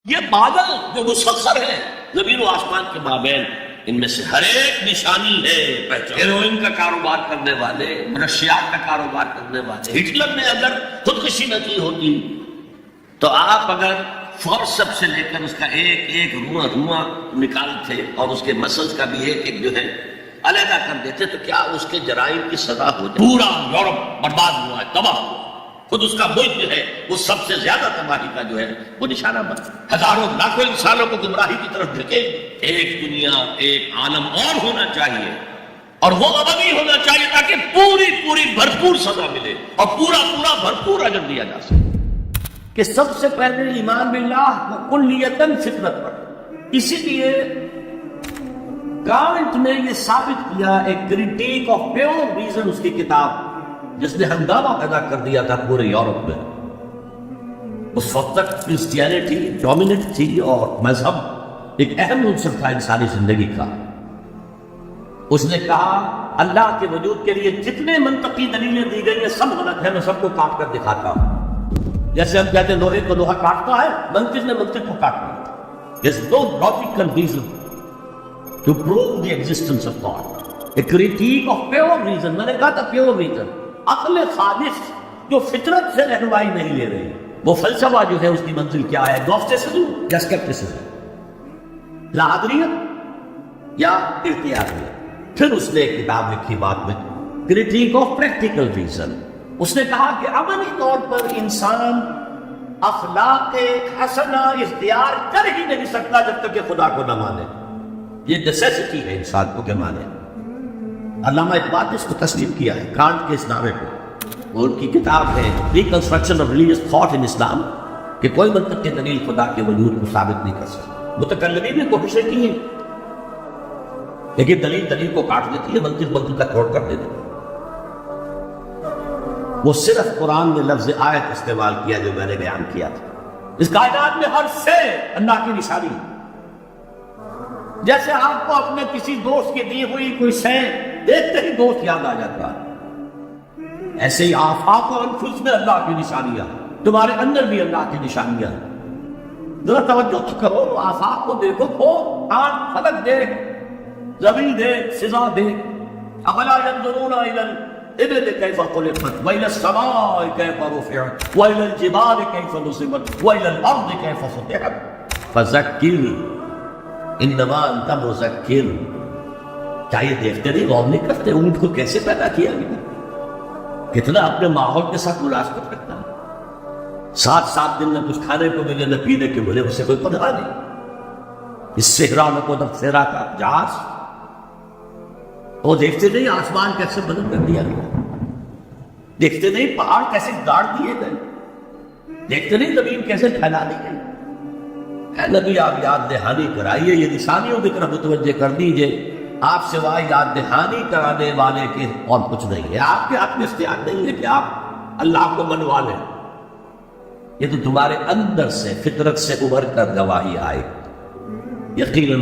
یہ بادل جو مسخر ہے زمین و آسمان کے مابین، ان میں سے ہر ایک نشانی ہے پہچان۔ ہیروئن کا کاروبار کرنے والے، منشیات کا کاروبار کرنے والے، ہٹلر نے اگر خودکشی نہ کی ہوتی تو آپ اگر فورسپ سے لے کر اس کا ایک ایک رواں نکالتے اور اس کے مسلز کا بھی ایک ایک جو ہے علیحدہ کر دیتے تو کیا اس کے جرائم کی سزا ہو جائے؟ پورا یورپ برباد ہوا ہے، تباہ ہوا، خود اس کا ملک جو ہے وہ سب سے زیادہ تباہی کا جو ہے وہ نشانہ بنا، ہزاروں لاکھوں انسانوں کو گمراہی کی طرف دھکے۔ ایک دنیا، ایک عالم اور ہونا چاہیے، اور وہ ابدی ہونا چاہیے تاکہ پوری بھرپور سزا ملے اور پورا بھرپور اجر دیا جا سکے۔ کہ سب سے پہلے ایمان باللہ کو کلیتاً فطرت پر، اسی لیے کانٹ نے یہ ثابت کیا، ایک کریٹیک آف پیور ریزن اس کی کتاب جس نے ہنگامہ پیدا کر دیا تھا پورے یورپ میں۔ اس وقت تک کرسچینٹی ڈومیننٹ تھی اور مذہب ایک اہم عنصر تھا انسانی زندگی کا۔ اس نے کہا اللہ کے وجود کے لیے جتنے منطقی دلیلیں دی گئی ہیں سب غلط ہیں، میں سب کو کاٹ کر دکھاتا ہوں۔ جیسے ہم کہتے ہیں لوہے کو لوہا کاٹتا ہے، منطق نے منطق کو کاٹ دیا۔ There's no logical reason to prove the existence of God. A critique of pure reason، میں نے کہا تھا pure reason، عقل خالص جو فطرت سے رہنمائی نہیں لے رہی۔ وہ فلسفہ جو ہے اس کی منزل کیا ہے؟ گنوسٹسزم یا اسکیپٹسزم، لاحدریت یا ارتیاحیت۔ پھر اس نے ایک کتاب لکھی بعد میں، کریٹیک آف پریکٹیکل ریزن۔ اس نے کہا کہ عملی طور پر انسان اخلاق حسنہ اختیار کر ہی نہیں سکتا جب تک کہ خدا کو نہ مانے۔ یہ نیسیسٹی ہے انسان کو کہ مانے۔ علامہ اقبال نے اس کو تسلیم کیا ہے کانٹ کے اس نعرے کو، اور ان کی کتاب ہے reconstruction of religious thought in Islam, کہ کوئی منطق کی دلیل خدا کے وجود کو ثابت نہیں کر سکتا۔ متکلمین نے کوششیں کی ہیں لیکن دلیل کو کاٹ دیتی ہے، منطق کا توڑ کر دیتی ہے۔ وہ صرف قرآن میں لفظ آیت استعمال کیا جو میں نے بیان کیا تھا۔ اس کائنات میں ہر شے اللہ کی نشانی ہے۔ جیسے آپ کو اپنے کسی دوست کی دی ہوئی کوئی شے دیکھتے ہی دوست یاد آ جاتا ہے، ایسے ہی آفاق و انفس میں اللہ کی نشانیاں، تمہارے اندر بھی اللہ کی نشانیاں۔ ذرا توجہ کرو، آفاق کو دیکھو، آنکھ فلک دیکھ، زمین دیکھ، فضا دیکھ۔ افلا ينظرون الى الابل كيف خلقت والى السماء كيف رفعت والى الجبال كيف نصبت والى الارض كيف سطحت فذكر انما انت مذکر۔ کیا یہ دیکھتے نہیں، غور نہیں کرتے اونٹ کو کیسے پیدا کیا گیا، کتنا اپنے ماحول کے ساتھ مناسبت رکھتا ہے، 7 دن نہ کچھ کھانے کو ملے نہ پینے کو ملے، اسے کوئی پرواہ نہیں۔ اس صحرا میں کو صحرا کا جہاز، وہ دیکھتے نہیں آسمان کیسے بدل کر دیا گیا، دیکھتے نہیں پہاڑ کیسے گاڑ دیے گئے، دیکھتے نہیں زمین کیسے پھیلا دی گئی۔ اے نبی آپ یاد دہانی کرائیے، یہ نشانیوں کی طرف متوجہ کر دیجئے، آپ سوائے یاد دہانی کرانے والے کے اور کچھ نہیں ہے۔ آپ کے ہاتھ میں اختیار نہیں ہے کہ آپ اللہ کو منوا لیں، یہ تو تمہارے اندر سے فطرت سے ابھر کر گواہی آئے۔ یقیناً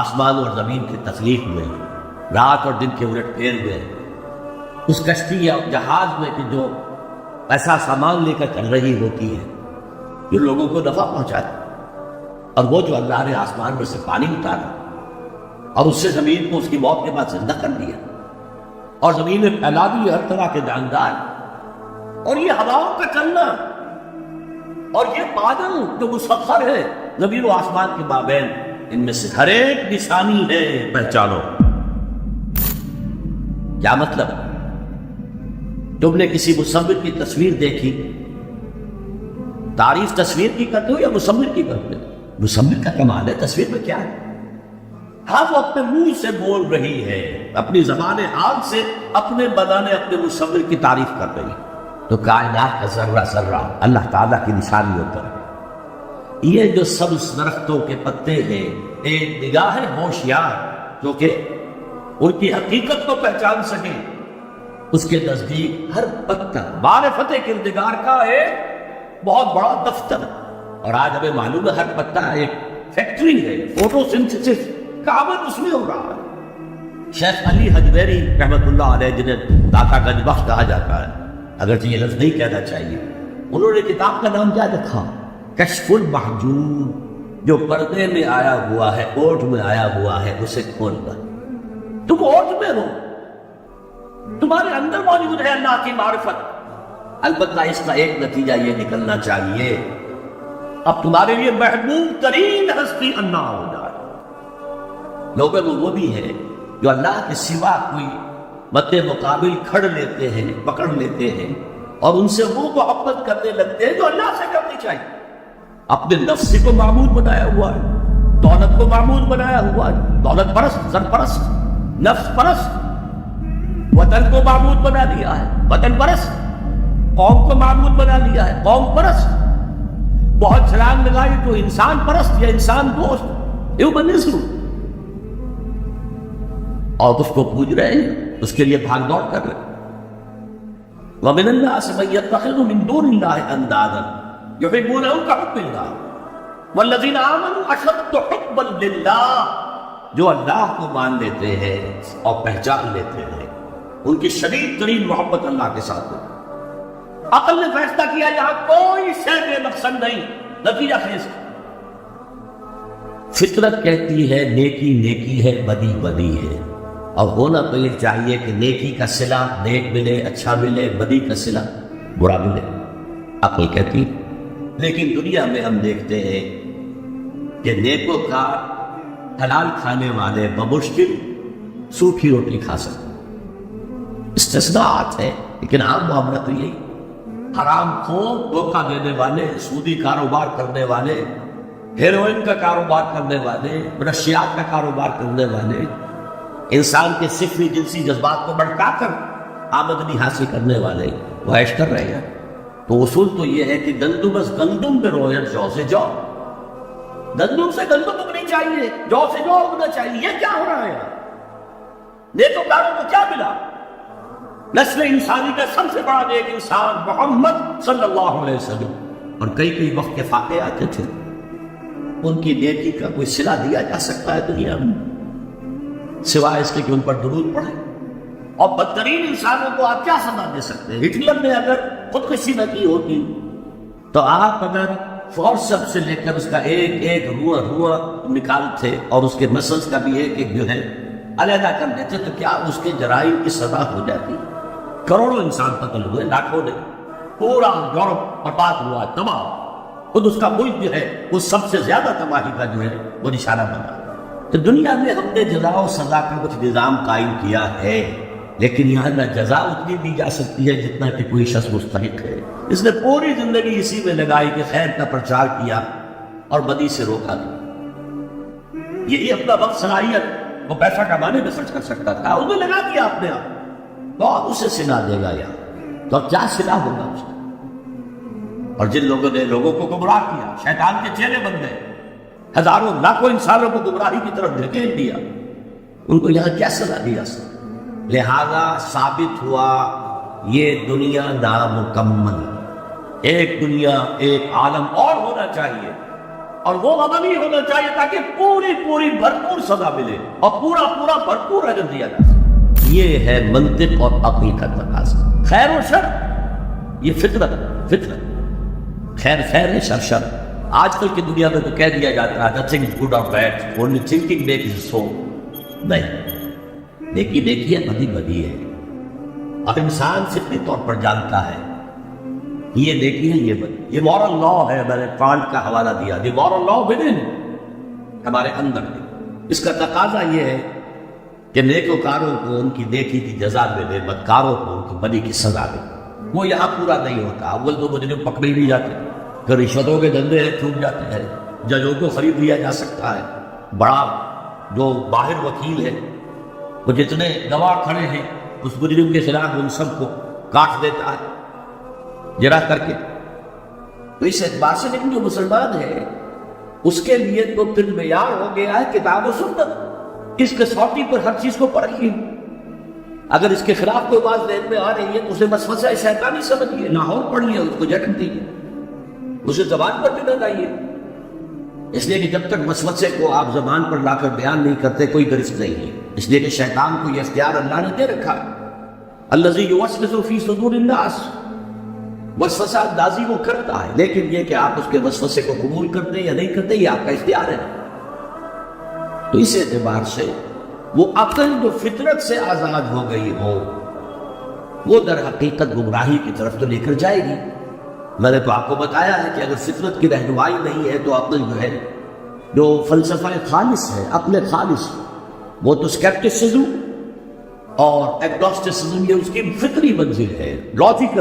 آسمان اور زمین کی تخلیق میں رات اور دن کے الٹ پھیر گئے، اس کشتی یا جہاز میں کہ جو ایسا سامان لے کر چل رہی ہوتی ہے جو لوگوں کو نفع پہنچاتا، اور وہ جو اللہ نے آسمان میں سے پانی اتارا اور اس سے زمین کو اس کی موت کے بعد زندہ کر دیا، اور زمین میں پھیلا دی ہر طرح کے جاندار، اور یہ ہواؤں کا چلنا، اور یہ بادل جو مسخر ہے زمین و آسمان کے مابین، ان میں سے ہر ایک نشانی ہے پہچانو۔ کیا مطلب؟ تم نے کسی مصور کی تصویر دیکھی، تعریف تصویر کی کرتے ہو یا مصور کی کرتے ہو؟ مصور کا کمال ہے، تصویر میں کیا ہے؟ ہاں وہ اپنے منہ سے بول رہی ہے، اپنی زبان حال سے اپنے بنانے اپنے مصور کی تعریف کر رہی ہے۔ تو کائنات کا ذرہ ذرہ اللہ تعالیٰ کی نشانیوں پر ہے۔ یہ جو سبز درختوں کے پتے ہیں، ایک نگاہ ہوشیار جو کہ ان کی حقیقت کو پہچان سکے، اس کے نزدیک ہر پتا معرفت کردگار کا ایک بہت بڑا دفتر، اور آج ہمیں معلوم ہے ہر پتا ایک فیکٹری ہے، فوٹو سنتھسس کا عمل اس میں ہو رہا ہے۔ شیخ علی حجویری رحمۃ اللہ علیہ، جنہیں داتا گنج بخش کہا جاتا ہے، اگرچہ یہ لفظ نہیں کہنا چاہیے، انہوں نے کتاب کا نام کیا رکھا؟ کشف المحجوب، جو پردے میں آیا ہوا ہے، اوٹ میں آیا ہوا ہے، اسے کھولنا۔ تم اوٹ میں ہو، تمہارے اندر موجود ہے اللہ کی معرفت، البتہ اس کا ایک نتیجہ یہ نکلنا چاہیے اب تمہارے لیے محبوب ترین ہستی اللہ ہو جائے۔ لوگوں میں وہ بھی ہے جو اللہ کے سوا کوئی مد مقابل کھڑ لیتے ہیں، پکڑ لیتے ہیں، اور ان سے وہ محبت کرنے لگتے ہیں جو اللہ سے کرنی چاہیے۔ اپنے نفس کو معبود بنایا ہوا ہے، دولت کو معبود بنایا ہوا ہے، دولت پرست، زر پرست، نفس پرست، وطن کو معبود بنا لیا ہے، وطن پرست، قوم کو معبود بنا لیا ہے، قوم پرست، بہت چھلانگ لگائی تو انسان پرست یا انسان دوست، ہیومنزم، اور اس کو پوج رہے ہیں، اس کے لیے بھاگ دوڑ کر رہے ہیں۔ وَمِنَ النَّاسِ مَن يَتَّخِذُ مِن دُونِ اللَّهِ أَندَادًا يُحِبُّونَهُمْ كَحُبِّ اللَّهِ وَالَّذِينَ آمَنُوا أَشَدُّ حُبًّا لِلَّهِ، جو اللہ کو مان لیتے ہیں اور پہچان لیتے ہیں، ان کی شدید ترین محبت اللہ کے ساتھ ہے۔ عقل نے فیصلہ کیا یہاں کوئی شے بے مقصد نہیں، نتیجہ خیز۔ فطرت کہتی ہے نیکی نیکی ہے، بدی بدی ہے، اور ہونا تو یہ چاہیے کہ نیکی کا صلہ نیک ملے، اچھا ملے، بدی کا صلہ برا ملے، عقل کہتی۔ لیکن دنیا میں ہم دیکھتے ہیں کہ نیکوں کا حلال کھانے والے بمشکل سوکھی روٹی کھا سکتے، استثناءات ہے، لیکن عام معاملہ تو یہی۔ حرام خور، دھوکہ دینے والے، سودی کاروبار کرنے والے، ہیروئن کا کاروبار کرنے والے، منشیات کا کاروبار کرنے والے، انسان کے صفری جنسی جذبات کو بھڑکا کر آمدنی حاصل کرنے والے وہ عیش کر رہے ہیں۔ تو اصول تو یہ ہے کہ گندم گندم میں رویت، جو سے جو، گندم سے گندم اگنی چاہیے، جو سے جو اگنا چاہیے۔ یہ کیا ہو رہا ہے؟ نیکوکاروں کو کیا ملا؟ نسل انسانی کا سب سے بڑا نیک انسان محمد صلی اللہ علیہ وسلم، اور کئی وقت کے فاقے آتے تھے، ان کی نیکی کا کوئی صلہ دیا جا سکتا ہے دنیا میں سوائے اس کے کہ ان پر درود پڑھے؟ اور بدترین انسانوں کو آپ کیا سزا دے سکتے ہیں؟ ہٹلر نے اگر خودکشی نہ کی ہوتی تو آپ اگر فورسپ سے لے کر اس کا ایک ایک روح نکالتے اور اس کے مسلز کا بھی ایک ایک جو ہے علیحدہ کر دیتے تو کیا اس کے جرائم کی سزا ہو جاتی؟ کروڑوں انسان قتل ہوئے، لاکھوں نے، پورا یورپ برباد ہوا، تباہ، خود اس کا ملک جو ہے وہ سب سے زیادہ تباہی کا جو ہے وہ نشانہ بنا۔ تو دنیا میں ہم نے جزا و سزا کا کچھ نظام قائم کیا ہے، لیکن یہاں نہ جزا اتنی دی جا سکتی ہے جتنا کہ کوئی شخص مستحق ہے۔ اس نے پوری زندگی اسی میں لگائی کہ خیر کا پرچار کیا اور بدی سے روکا دیا۔ یہی اپنا وقت صلاحیت وہ پیسہ کمانے میں خرچ کر سکتا تھا، اس نے لگا دیا اپنے آپ، بہت اسے صلہ دے گا یار، تو کیا صلہ ہوگا اس کا؟ اور جن لوگوں نے لوگوں کو گمراہ کیا، شیطان کے چیلے بن گئے، ہزاروں لاکھوں انسانوں کو گمراہی کی طرف دھکیل دیا، ان کو یہاں کیا سزا دیا؟ لہذا ثابت ہوا یہ دنیا نامکمل، ایک دنیا ایک عالم اور ہونا چاہیے، اور وہ عملی ہونا چاہیے تاکہ پوری بھرپور سزا ملے اور پورا بھرپور اجر دیا جائے۔ یہ ہے منطق اور عقل کا تقاضا۔ خیر و شر یہ فطرت، خیر ہے، شر۔ آج کل کی دنیا میں تو کہہ دیا جاتا ہے nothing is good or bad, only thinking makes it so۔ نہیں، نیکی دیکھی ہے، بدی ہے، اب انسان فطری طور پر جانتا ہے یہ نیکی ہے، یہ بدی۔ یہ مورل لا ہے، میں نے کانٹ کا حوالہ دیا، دی مورل لا ودن، ہمارے اندر ہے۔ اس کا تقاضا یہ ہے کہ نیکوکاروں کو ان کی نیکی کی جزا ملے، بدکاروں کو ان کی بدی کی سزا ملے۔ وہ یہاں پورا نہیں ہوتا۔ اول تو مجرم پکڑے نہیں جاتے، کہ رشوتوں کے دھندے چھوٹ جاتے ہیں، ججوں کو خرید لیا جا سکتا ہے، بڑا جو باہر وکیل ہے وہ جتنے گواہ کھڑے ہیں اس مجرم کے خلاف ان سب کو کاٹ دیتا ہے جرا کر کے۔ تو اس اعتبار سے لیکن جو مسلمان ہے اس کے لیے تو پھر معیار ہو گیا ہے کتاب و سنت، اس کسوٹی پر ہر چیز کو پرکھیے۔ اگر اس کے خلاف کوئی بات ذہن میں آ رہی ہے تو اسے وسوسہ شیطانی سمجھیے، لاہور پڑھیے، اس کو جھٹک دیجیے، اسے زبان پر بھی نہ لائیے، اس لیے کہ جب تک وسوسے کو آپ زبان پر لا کر بیان نہیں کرتے کوئی گرفت نہیں ہے۔ اس لیے کہ شیطان کو یہ اختیار اللہ نے دے رکھا ہے، الذی یوسوس فی صدور الناس، وسوسہ اندازی وہ کرتا ہے، لیکن یہ کہ آپ اس کے وسوسے کو قبول کرتے یا نہیں کرتے یہ آپ کا اختیار ہے۔ تو اس اعتبار سے وہ عقل جو فطرت سے آزاد ہو گئی ہو وہ در حقیقت گمراہی کی طرف تو لے کر جائے گی۔ میں نے تو آپ کو بتایا ہے کہ اگر فطرت کی رہنمائی نہیں ہے تو عقل جو ہے، جو فلسفہ خالص ہے، عقل خالص، وہ تو اسکیپٹسزم اور ایگنوسٹسزم یہ اس کی فطری منزل ہے، لاجیکل